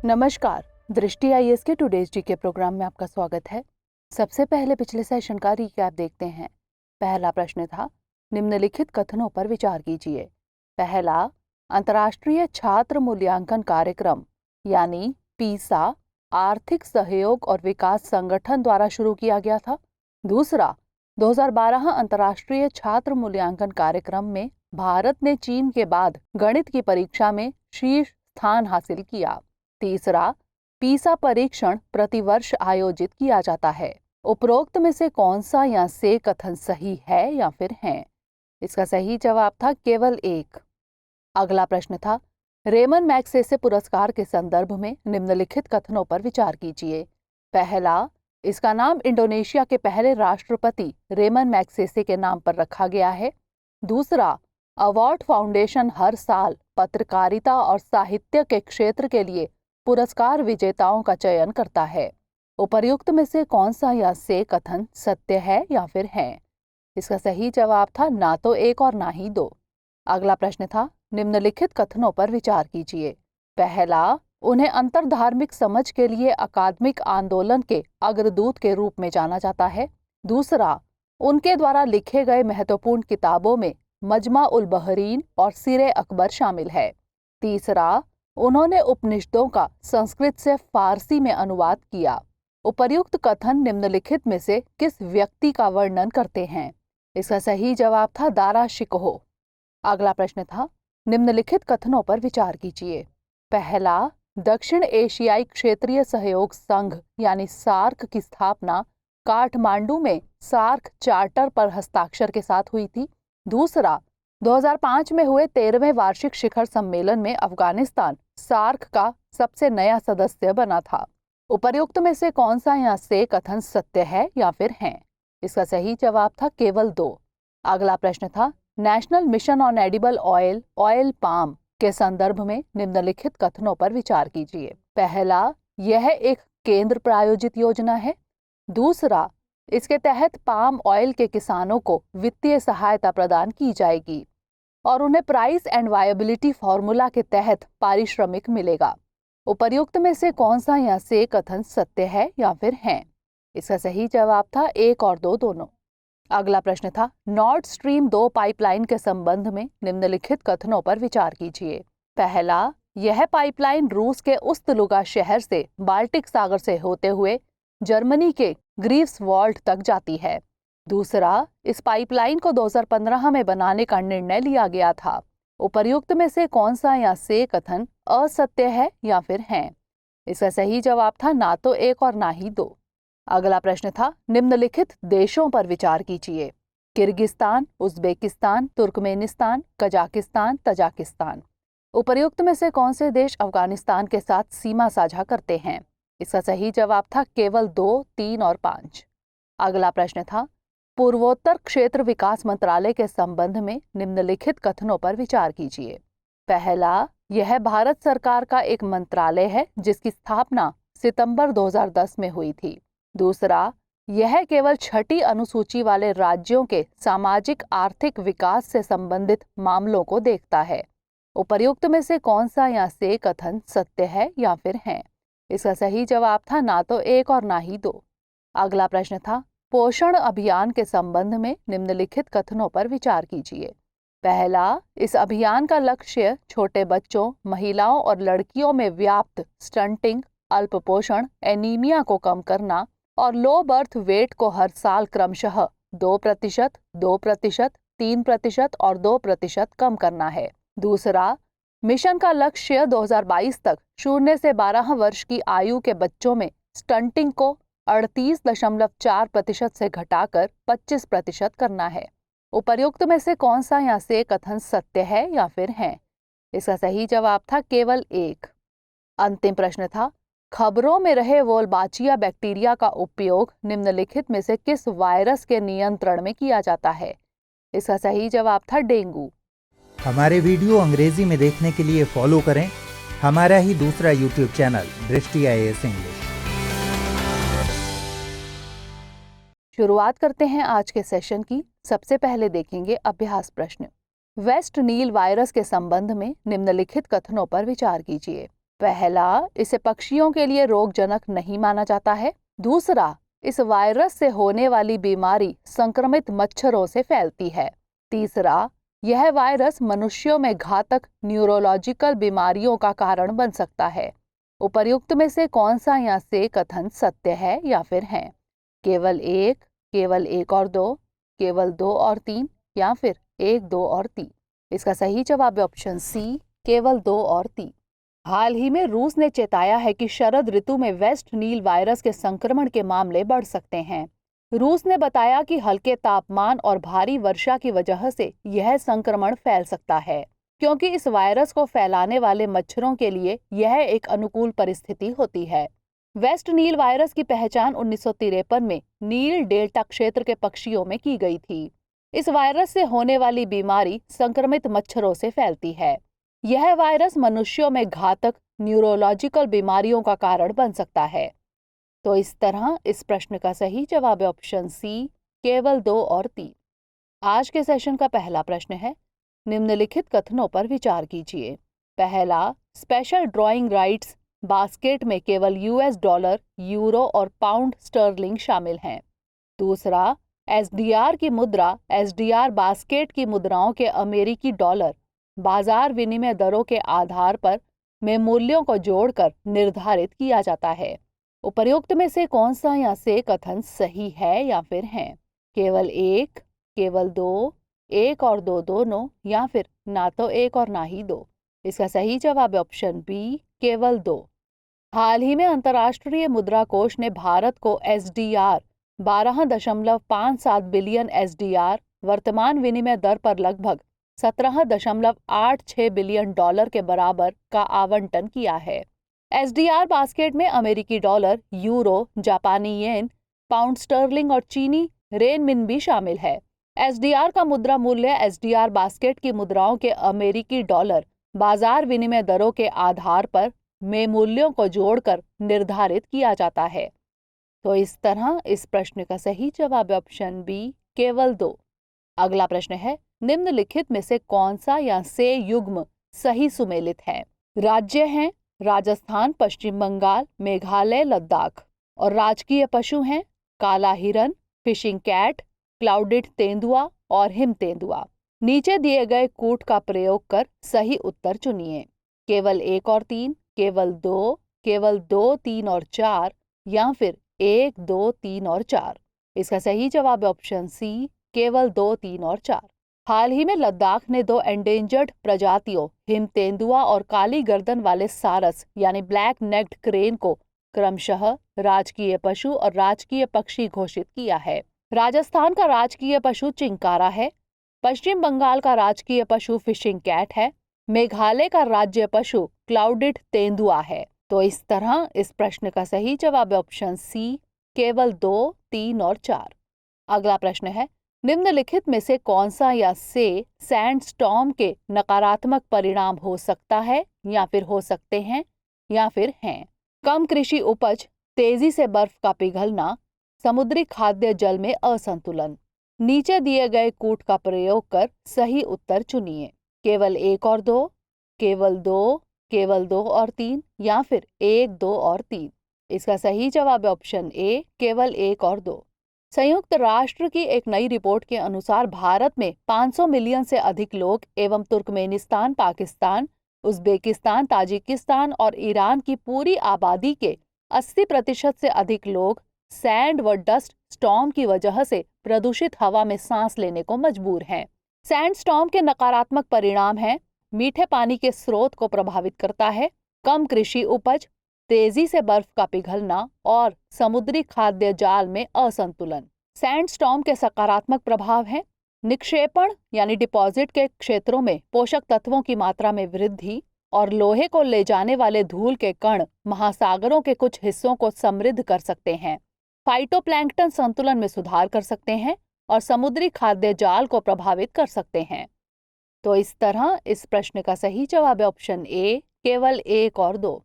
नमस्कार, दृष्टि आईएएस के टुडेज जीके प्रोग्राम में आपका स्वागत है। सबसे पहले पिछले सेशन का रिकैप देखते हैं। पहला प्रश्न था, निम्नलिखित कथनों पर विचार कीजिए। पहला, अंतर्राष्ट्रीय छात्र मूल्यांकन कार्यक्रम यानी पीसा आर्थिक सहयोग और विकास संगठन द्वारा शुरू किया गया था। दूसरा, 2012 अंतर्राष्ट्रीय छात्र मूल्यांकन कार्यक्रम में भारत ने चीन के बाद गणित की परीक्षा में शीर्ष स्थान हासिल किया। तीसरा, पीसा परीक्षण प्रतिवर्ष आयोजित किया जाता है। उपरोक्त में से कौन सा या से कथन सही है या फिर हैं? इसका सही जवाब था केवल एक। अगला प्रश्न था, रेमन मैग्सेसे पुरस्कार के संदर्भ में निम्नलिखित कथनों पर विचार कीजिए। पहला, इसका नाम इंडोनेशिया के पहले राष्ट्रपति रेमन मैग्सेसे के नाम पर रखा गया है। दूसरा, अवार्ड फाउंडेशन हर साल पत्रकारिता और साहित्य के क्षेत्र के लिए पुरस्कार विजेताओं का चयन करता है। उपर्युक्त में से कौन सा या से कथन सत्य है या फिर हैं? इसका सही जवाब था ना तो एक और ना ही दो। अगला प्रश्न था, निम्नलिखित कथनों पर विचार कीजिए। पहला, उन्हें अंतरधार्मिक समझ के लिए अकादमिक आंदोलन के अग्रदूत के रूप में जाना जाता है। दूसरा, उनके द्वारा लिखे गए महत्वपूर्ण किताबों में मजमा उल बहरीन और सिरे अकबर शामिल है। तीसरा, उन्होंने उपनिषदों का संस्कृत से फारसी में अनुवाद किया। उपर्युक्त कथन निम्नलिखित में से किस व्यक्ति का वर्णन करते हैं? इसका सही जवाब था दारा शिकोह। अगला प्रश्न था, निम्नलिखित कथनों पर विचार कीजिए। पहला, दक्षिण एशियाई क्षेत्रीय सहयोग संघ यानी सार्क की स्थापना काठमांडू में सार्क चार्टर पर हस्ताक्षर के साथ हुई थी। दूसरा, 2005 में हुए 13वें वार्षिक शिखर सम्मेलन में अफगानिस्तान सार्क का सबसे नया सदस्य बना था। उपर्युक्त में से कौन सा या से कथन सत्य है या फिर हैं? इसका सही जवाब था केवल दो। अगला प्रश्न था, national mission on edible oil oil palm के संदर्भ में निम्नलिखित कथनों पर विचार कीजिए। पहला, यह एक केंद्र प्रायोजित योजना है। दूसरा, इसके तहत पाम ऑयल के किसानों को वित्तीय सहायता प्रदान की जाएगी और उन्हें प्राइस एंड वायबिलिटी फॉर्मूला के तहत पारिश्रमिक मिलेगा। उपर्युक्त में से कौन सा या से कथन सत्य है या फिर हैं? इसका सही जवाब था एक और दो दोनों। अगला प्रश्न था, नॉर्थ स्ट्रीम 2 पाइपलाइन के संबंध में निम्नलिखित कथनों पर विचार कीजिए। पहला, यह पाइपलाइन रूस के उस्तलुगा शहर से बाल्टिक सागर से होते हुए जर्मनी के ग्रीव्सवॉल्ड तक जाती है। दूसरा, इस पाइपलाइन को 2015 में बनाने का निर्णय लिया गया था। उपर्युक्त में से कौन सा या से कथन असत्य है या फिर हैं? इसका सही जवाब था ना तो एक और ना ही दो। अगला प्रश्न था, निम्नलिखित देशों पर विचार कीजिए। Kyrgyzstan, Uzbekistan, Turkmenistan, Kazakhstan, Tajikistan. उपर्युक्त में से कौन से देश अफगानिस्तान के साथ सीमा साझा करते हैं? इसका सही जवाब था केवल 2, 3 और 5। अगला प्रश्न था, पूर्वोत्तर क्षेत्र विकास मंत्रालय के संबंध में निम्नलिखित कथनों पर विचार कीजिए। पहला, यह भारत सरकार का एक मंत्रालय है जिसकी स्थापना सितंबर 2010 में हुई थी। दूसरा, यह केवल 6ठी अनुसूची वाले राज्यों के सामाजिक आर्थिक विकास से संबंधित मामलों को देखता है। उपर्युक्त में से कौन सा या से कथन सत्य है या फिर हैं? इसका सही जवाब था ना तो एक और ना ही दो। अगला प्रश्न था, पोषण अभियान के संबंध में निम्नलिखित कथनों पर विचार कीजिए। पहला, इस अभियान का लक्ष्य छोटे बच्चों, महिलाओं और लड़कियों में व्याप्त स्टंटिंग, अल्पपोषण, एनीमिया को कम करना और लो बर्थ वेट को हर साल क्रमशः 2%, 2%, 3% और 2% कम करना है। दूसरा, मिशन का लक्ष्य 2022 तक 0 से 12 वर्ष की आयु के बच्चों में स्टंटिंग को 38.4% से घटाकर 25% करना है। उपर्युक्त में से कौन सा या से कथन सत्य है या फिर हैं? इसका सही जवाब था केवल एक। अंतिम प्रश्न था, खबरों में रहे वोल्बाचिया बैक्टीरिया का उपयोग निम्नलिखित में से किस वायरस के नियंत्रण में किया जाता है? इसका सही जवाब था डेंगू। हमारे वीडियो अंग्रेजी में देखने के लिए फॉलो करें हमारा ही दूसरा यूट्यूब चैनल दृष्टि आईएएस इंग्लिश। शुरुआत करते हैं आज के सेशन की। सबसे पहले देखेंगे अभ्यास प्रश्न। वेस्ट नील वायरस के संबंध में निम्नलिखित कथनों पर विचार कीजिए। पहला, इसे पक्षियों के लिए रोगजनक नहीं माना जाता है। दूसरा, इस वायरस से होने वाली बीमारी संक्रमित मच्छरों से फैलती है। तीसरा, यह वायरस मनुष्यों में घातक न्यूरोलॉजिकल बीमारियों का कारण बन सकता है। उपर्युक्त में से कौन सा या से कथन सत्य है या फिर है? केवल एक और दो, केवल 2 और 3 या फिर 1, 2 और 3। इसका सही जवाब है ऑप्शन सी, केवल 2 और 3। हाल ही में रूस ने चेताया है कि शरद ऋतु में वेस्ट नील वायरस के संक्रमण के मामले बढ़ सकते हैं। रूस ने बताया कि हल्के तापमान और भारी वर्षा की वजह से यह संक्रमण फैल सकता है, क्योंकि इस वायरस को फैलाने वाले मच्छरों के लिए यह एक अनुकूल परिस्थिति होती है। वेस्ट नील वायरस की पहचान 1953 में नील डेल्टा क्षेत्र के पक्षियों में की गई थी। इस वायरस से होने वाली बीमारी संक्रमित मच्छरों से फैलती है। यह वायरस मनुष्यों में घातक न्यूरोलॉजिकल बीमारियों का कारण बन सकता है। तो इस तरह इस प्रश्न का सही जवाब है ऑप्शन सी, केवल 2 और 3। आज के सेशन का पहला प्रश्न है, निम्नलिखित कथनों पर विचार कीजिए। पहला, स्पेशल ड्राइंग राइट्स बास्केट में केवल US डॉलर, यूरो और पाउंड स्टर्लिंग शामिल हैं। दूसरा, SDR की मुद्रा SDR बास्केट की मुद्राओं के अमेरिकी डॉलर बाजार विनिमय दरों के आधार पर में मूल्यों को जोड़कर निर्धारित किया जाता है। उपर्युक्त में से कौन सा या से कथन सही है या फिर है? केवल 1, केवल 2, 1 और 2 दोनों या फिर ना तो 1 और ना ही 2। इसका सही जवाब है ऑप्शन बी, केवल 2। हाल ही में अंतर्राष्ट्रीय मुद्रा कोष ने भारत को SDR 12.57 बिलियन SDR वर्तमान विनिमय दर पर लगभग 17.86 बिलियन डॉलर के बराबर का आवंटन किया है। SDR बास्केट में अमेरिकी डॉलर, यूरो, जापानी येन, पाउंड स्टर्लिंग और चीनी रेनमिन भी शामिल है। SDR का मुद्रा मूल्य SDR बास्केट की मुद्राओं के अमेरिकी डॉलर बाजार विनिमय दरों के आधार पर में मूल्यों को जोड़कर निर्धारित किया जाता है। तो इस तरह इस प्रश्न का सही जवाब है ऑप्शन बी, केवल 2। अगला प्रश्न है, निम्नलिखित में से कौन सा या से युग्म सही सुमेलित है? राज्य हैं राजस्थान, पश्चिम बंगाल, मेघालय, लद्दाख। और राजकीय पशु हैं काला हिरन, फिशिंग कैट, क्लाउडेड तेंदुआ और हिम तेंदुआ। नीचे दिए गए कूट का प्रयोग कर सही उत्तर चुनिए। केवल 1 और 3, केवल 2, केवल 2, 3 और 4 या फिर 1, 2, 3 और 4। इसका सही जवाब है ऑप्शन सी, केवल 2, 3 और 4। हाल ही में लद्दाख ने 2 एंडेंजर्ड प्रजातियों हिम तेंदुआ और काली गर्दन वाले सारस यानी ब्लैक नेक्ड क्रेन को क्रमशः राजकीय पशु और राजकीय पक्षी घोषित किया है। राजस्थान का राजकीय पशु चिंकारा है, पश्चिम बंगाल का राजकीय पशु फिशिंग कैट है, मेघालय का राज्य पशु क्लाउडेड तेंदुआ है। तो इस तरह इस प्रश्न का सही जवाब है ऑप्शन सी, केवल 2, 3 और 4। अगला प्रश्न है, निम्नलिखित में से कौन सा या से सैंडस्टॉर्म के नकारात्मक परिणाम हो सकता है या फिर हो सकते हैं या फिर हैं? कम कृषि उपज, तेजी से बर्फ का पिघलना, समुद्री खाद्य जल में असंतुलन। नीचे दिए गए कूट का प्रयोग कर सही उत्तर चुनिए। केवल 1 और 2, केवल 2, केवल 2 और 3 या फिर 1, 2 और 3। इसका सही जवाब है ऑप्शन ए, केवल 1 और 2। संयुक्त राष्ट्र की एक नई रिपोर्ट के अनुसार भारत में 500 मिलियन से अधिक लोग एवं तुर्कमेनिस्तान, पाकिस्तान, उज्बेकिस्तान, ताजिकिस्तान और ईरान की पूरी आबादी के 80% से अधिक लोग सैंड व डस्ट स्टॉर्म की वजह से प्रदूषित हवा में सांस लेने को मजबूर हैं। सैंड स्टॉर्म के नकारात्मक परिणाम हैं, मीठे पानी के स्रोत को प्रभावित करता है, कम कृषि उपज, तेजी से बर्फ का पिघलना और समुद्री खाद्य जाल में असंतुलन। सैंडस्टॉर्म के सकारात्मक प्रभाव हैं निक्षेपण यानी डिपॉजिट के क्षेत्रों में पोषक तत्वों की मात्रा में वृद्धि और लोहे को ले जाने वाले धूल के कण महासागरों के कुछ हिस्सों को समृद्ध कर सकते हैं, फाइटोप्लैंक्टन संतुलन में सुधार कर सकते हैं और समुद्री खाद्य जाल को प्रभावित कर सकते हैं। तो इस तरह इस प्रश्न का सही जवाब है ऑप्शन ए, केवल 1 और 2।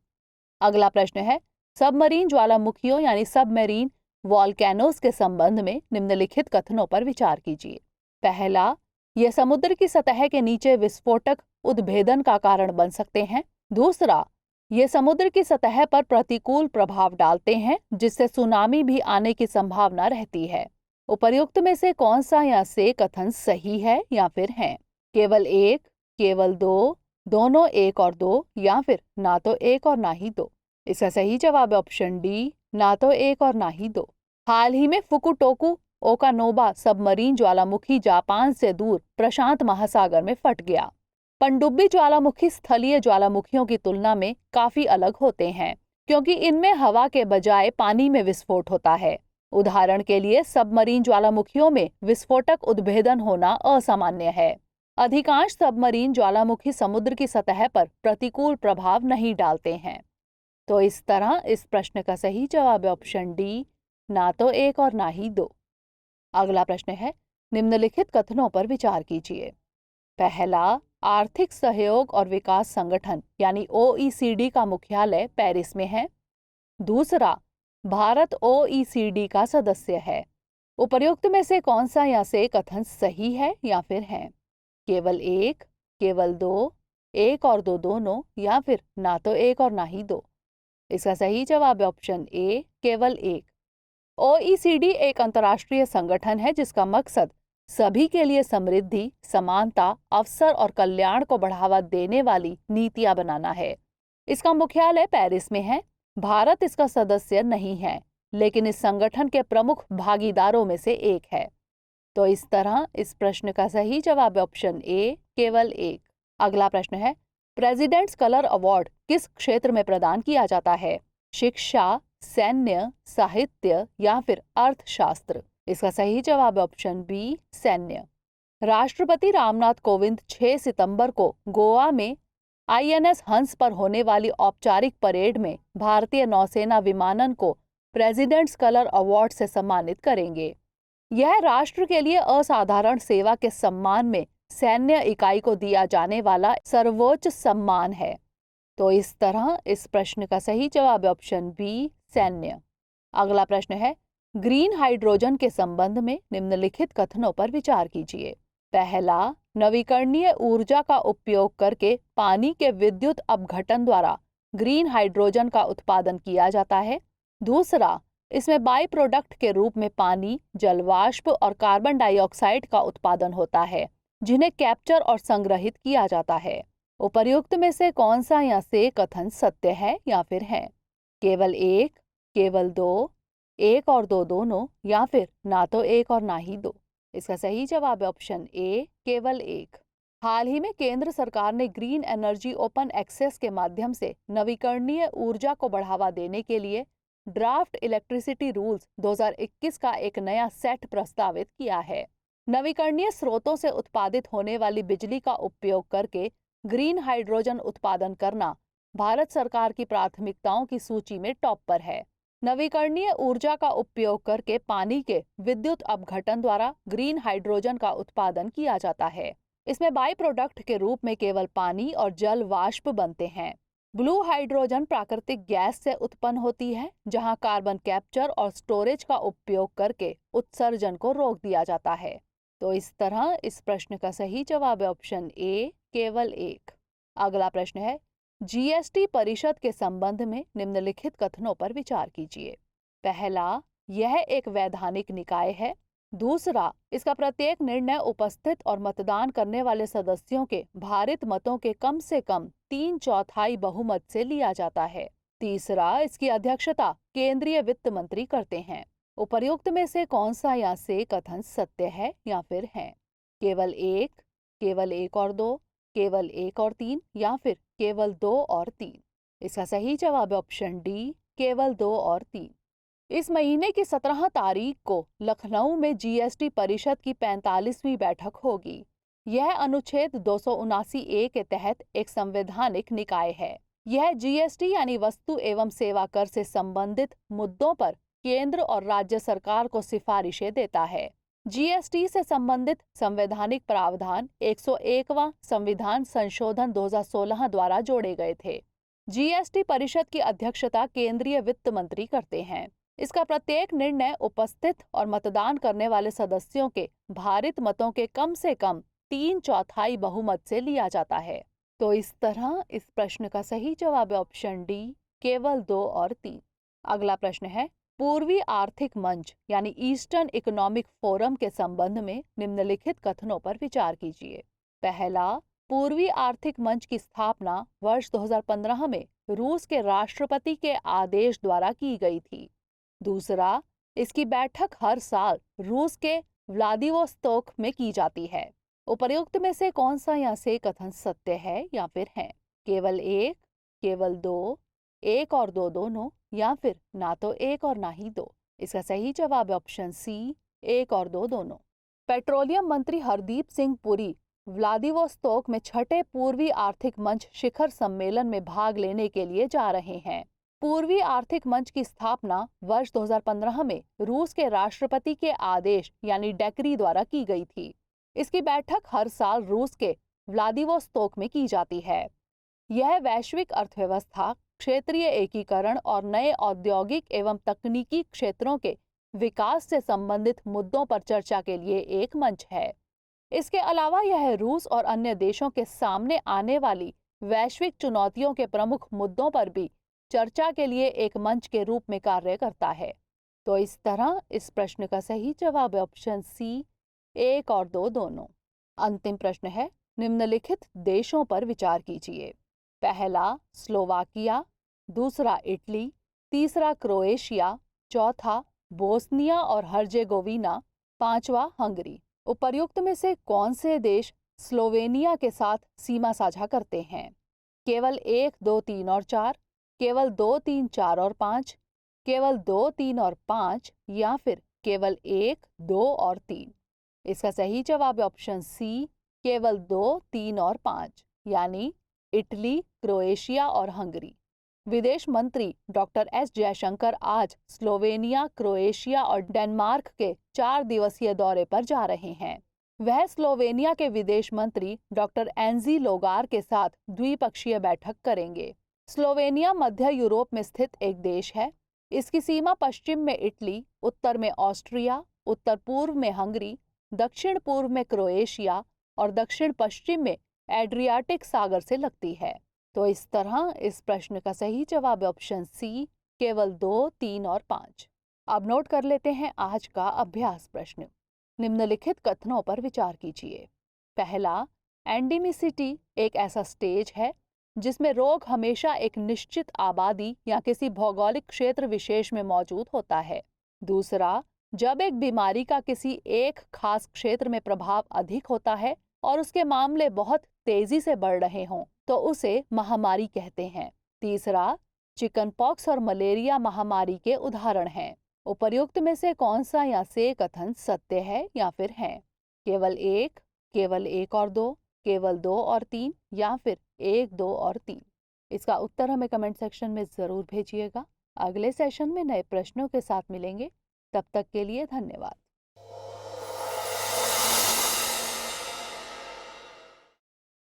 अगला प्रश्न है, सबमरीन ज्वालामुखियों यानी सबमरीन वॉल्केनोज के संबंध में निम्नलिखित कथनों पर विचार कीजिए। पहला, यह समुद्र की सतह के नीचे विस्फोटक उद्भेदन का कारण बन सकते हैं। दूसरा, ये समुद्र की सतह पर प्रतिकूल प्रभाव डालते हैं, जिससे सुनामी भी आने की संभावना रहती है। उपर्युक्त में से कौन सा या से कथन सही है या फिर है? केवल एक, केवल दो, दोनों एक और दो, या फिर ना तो एक और ना ही दो। इसका सही जवाब है ऑप्शन डी, ना तो एक और ना ही दो। हाल ही में फुकुटोकू ओकानोबा सबमरीन ज्वालामुखी जापान से दूर प्रशांत महासागर में फट गया। पनडुब्बी ज्वालामुखी स्थलीय ज्वालामुखियों की तुलना में काफी अलग होते हैं, क्योंकि इनमें हवा के बजाय पानी में विस्फोट होता है। उदाहरण के लिए सबमरीन ज्वालामुखियों में विस्फोटक उद्भेदन होना असामान्य है। अधिकांश सबमरीन ज्वालामुखी समुद्र की सतह पर प्रतिकूल प्रभाव नहीं डालते हैं। तो इस तरह इस प्रश्न का सही जवाब है ऑप्शन डी, ना तो एक और ना ही दो। अगला प्रश्न है, निम्नलिखित कथनों पर विचार कीजिए। पहला, आर्थिक सहयोग और विकास संगठन यानी OECD का मुख्यालय पेरिस में है। दूसरा, भारत OECD का सदस्य है। उपर्युक्त में से कौन सा या से कथन सही है या फिर है? केवल एक, केवल दो, एक और दो दोनों, या फिर ना तो एक और ना ही दो। इसका सही जवाब है ऑप्शन ए, केवल एक। OECD एक अंतर्राष्ट्रीय संगठन है जिसका मकसद सभी के लिए समृद्धि, समानता, अवसर और कल्याण को बढ़ावा देने वाली नीतियां बनाना है। इसका मुख्यालय पेरिस में है। भारत इसका सदस्य नहीं है, लेकिन इस संगठन के प्रमुख भागीदारों में से एक है। तो इस तरह इस प्रश्न का सही जवाब है ऑप्शन ए, केवल एक। अगला प्रश्न है, प्रेसिडेंट्स कलर अवार्ड किस क्षेत्र में प्रदान किया जाता है? शिक्षा, सैन्य, साहित्य, या फिर अर्थशास्त्र? इसका सही जवाब है ऑप्शन बी, सैन्य। राष्ट्रपति रामनाथ कोविंद 6 सितंबर को गोवा में INS हंस पर होने वाली औपचारिक परेड में भारतीय नौसेना विमानन को प्रेसिडेंट्स कलर अवार्ड से सम्मानित करेंगे। यह राष्ट्र के लिए असाधारण सेवा के सम्मान में सैन्य इकाई को दिया जाने वाला सर्वोच्च सम्मान है। तो इस तरह इस प्रश्न का सही जवाब है ऑप्शन बी, सैन्य। अगला प्रश्न है, ग्रीन हाइड्रोजन के संबंध में निम्नलिखित कथनों पर विचार कीजिए। पहला, नवीकरणीय ऊर्जा का उपयोग करके पानी के विद्युत अपघटन द्वारा ग्रीन हाइड्रोजन का उत्पादन किया जाता है। दूसरा, इसमें बाई प्रोडक्ट के रूप में पानी, जलवाष्प और कार्बन डाइऑक्साइड का उत्पादन होता है, जिन्हें कैप्चर और संग्रहित किया जाता है। उपर्युक्त में से कौन सा या से कथन सत्य है या फिर है? केवल एक, केवल दो, एक और दो दोनों, या फिर ना तो एक और ना ही दो। इसका सही जवाब है ऑप्शन ए, केवल एक। हाल ही में केंद्र सरकार ने ग्रीन एनर्जी ओपन एक्सेस के माध्यम से नवीकरणीय ऊर्जा को बढ़ावा देने के लिए ड्राफ्ट इलेक्ट्रिसिटी रूल्स 2021 का एक नया सेट प्रस्तावित किया है। नवीकरणीय स्रोतों से उत्पादित होने वाली बिजली का उपयोग करके ग्रीन हाइड्रोजन उत्पादन करना भारत सरकार की प्राथमिकताओं की सूची में टॉप पर है। नवीकरणीय ऊर्जा का उपयोग करके पानी के विद्युत अपघटन द्वारा ग्रीन हाइड्रोजन का उत्पादन किया जाता है। इसमें बाई प्रोडक्ट के रूप में केवल पानी और जल वाष्प बनते हैं। ब्लू हाइड्रोजन प्राकृतिक गैस से उत्पन्न होती है, जहां कार्बन कैप्चर और स्टोरेज का उपयोग करके उत्सर्जन को रोक दिया जाता है। तो इस तरह इस प्रश्न का सही जवाब है ऑप्शन ए, केवल एक। अगला प्रश्न है, GST परिषद के संबंध में निम्नलिखित कथनों पर विचार कीजिए। पहला, यह एक वैधानिक निकाय है। दूसरा, इसका प्रत्येक निर्णय उपस्थित और मतदान करने वाले सदस्यों के भारित मतों के कम से कम 3/4 बहुमत से लिया जाता है। तीसरा, इसकी अध्यक्षता केंद्रीय वित्त मंत्री करते हैं। उपर्युक्त में से कौन सा या से कथन सत्य है या फिर है? केवल एक, केवल एक और दो, केवल एक और तीन, या फिर केवल दो और तीन? इसका सही जवाब है ऑप्शन डी, केवल दो और तीन। इस महीने की 17 तारीख को लखनऊ में GST परिषद की 45वीं बैठक होगी। यह अनुच्छेद 279A के तहत एक संवैधानिक निकाय है। यह GST यानी वस्तु एवं सेवा कर से संबंधित मुद्दों पर केंद्र और राज्य सरकार को सिफारिशें देता है। GST से संबंधित संवैधानिक प्रावधान 101वां संविधान संशोधन 2016 द्वारा जोड़े गए थे। GST परिषद की अध्यक्षता केंद्रीय वित्त मंत्री करते हैं। इसका प्रत्येक निर्णय उपस्थित और मतदान करने वाले सदस्यों के भारित मतों के कम से कम 3/4 बहुमत से लिया जाता है। तो इस तरह इस प्रश्न का सही जवाब है ऑप्शन डी, केवल 2 और 3। अगला प्रश्न है, पूर्वी आर्थिक मंच यानी ईस्टर्न इकोनॉमिक फोरम के संबंध में निम्नलिखित कथनों पर विचार कीजिए। पहला, पूर्वी आर्थिक मंच की स्थापना वर्ष 2015 में रूस के राष्ट्रपति के आदेश द्वारा की गई थी। दूसरा, इसकी बैठक हर साल रूस के व्लादिवोस्तोक में की जाती है। उपर्युक्त में से कौन सा या से कथन सत्य है या फिर है? केवल एक, केवल दो, एक और दो दोनों, या फिर ना तो एक और ना ही दो। इसका सही जवाब है ऑप्शन सी, एक और दो दोनों। पेट्रोलियम मंत्री हरदीप सिंह पुरी व्लादिवोस्तोक में छठे पूर्वी आर्थिक मंच शिखर सम्मेलन में भाग लेने के लिए जा रहे हैं। पूर्वी आर्थिक मंच की स्थापना वर्ष 2015 में रूस के राष्ट्रपति के आदेश यानी डेक्री द्वारा की गई थी। इसकी बैठक हर साल रूस के व्लादिवोस्तोक में की जाती है। यह वैश्विक अर्थव्यवस्था, क्षेत्रीय एकीकरण और नए औद्योगिक एवं तकनीकी क्षेत्रों के विकास से संबंधित मुद्दों पर चर्चा के लिए एक मंच है। इसके अलावा यह रूस और अन्य देशों के सामने आने वाली वैश्विक चुनौतियों के प्रमुख मुद्दों पर भी चर्चा के लिए एक मंच के रूप में कार्य करता है। तो इस तरह इस प्रश्न का सही जवाब है ऑप्शन सी, एक और दो दोनों। अंतिम प्रश्न है, निम्नलिखित देशों पर विचार कीजिए। पहला स्लोवाकिया, दूसरा इटली, तीसरा क्रोएशिया, चौथा बोस्निया और हर्जेगोविना, पांचवा हंगरी। उपर्युक्त में से कौन से देश स्लोवेनिया के साथ सीमा साझा करते हैं? केवल 1, 2, 3 और 4, केवल 2, 3, 4 और 5, केवल 2, 3 और 5, या फिर केवल 1, 2 और 3। इसका सही जवाब है ऑप्शन सी, केवल 2, 3 और 5, यानी इटली, क्रोएशिया और हंगरी। विदेश मंत्री डॉक्टर एस जयशंकर आज स्लोवेनिया, क्रोएशिया और डेनमार्क के 4 दिवसीय दौरे पर जा रहे हैं। वह स्लोवेनिया के विदेश मंत्री डॉक्टर एनजी लोगार के साथ द्विपक्षीय बैठक करेंगे। स्लोवेनिया मध्य यूरोप में स्थित एक देश है। इसकी सीमा पश्चिम में इटली, उत्तर में ऑस्ट्रिया, उत्तर पूर्व में हंगरी, दक्षिण पूर्व में क्रोएशिया और दक्षिण पश्चिम में एड्रियाटिक सागर से लगती है। तो इस तरह इस प्रश्न का सही जवाब है ऑप्शन सी, केवल 2, 3 और 5। अब नोट कर लेते हैं आज का अभ्यास प्रश्न। निम्नलिखित कथनों पर विचार कीजिए। पहला, एंडेमिसिटी एक ऐसा स्टेज है जिसमें रोग हमेशा एक निश्चित आबादी या किसी भौगोलिक क्षेत्र विशेष में मौजूद होता है। दूसरा, जब एक बीमारी का किसी एक खास क्षेत्र में प्रभाव अधिक होता है और उसके मामले बहुत तेजी से बढ़ रहे हों तो उसे महामारी कहते हैं। तीसरा, चिकन पॉक्स और मलेरिया महामारी के उदाहरण हैं। उपर्युक्त में से कौन सा या से कथन सत्य है या फिर है? केवल एक, केवल 1 और 2, केवल 2 और 3, या फिर 1, 2 और 3। इसका उत्तर हमें कमेंट सेक्शन में जरूर भेजिएगा। अगले सेशन में नए प्रश्नों के साथ मिलेंगे। तब तक के लिए धन्यवाद।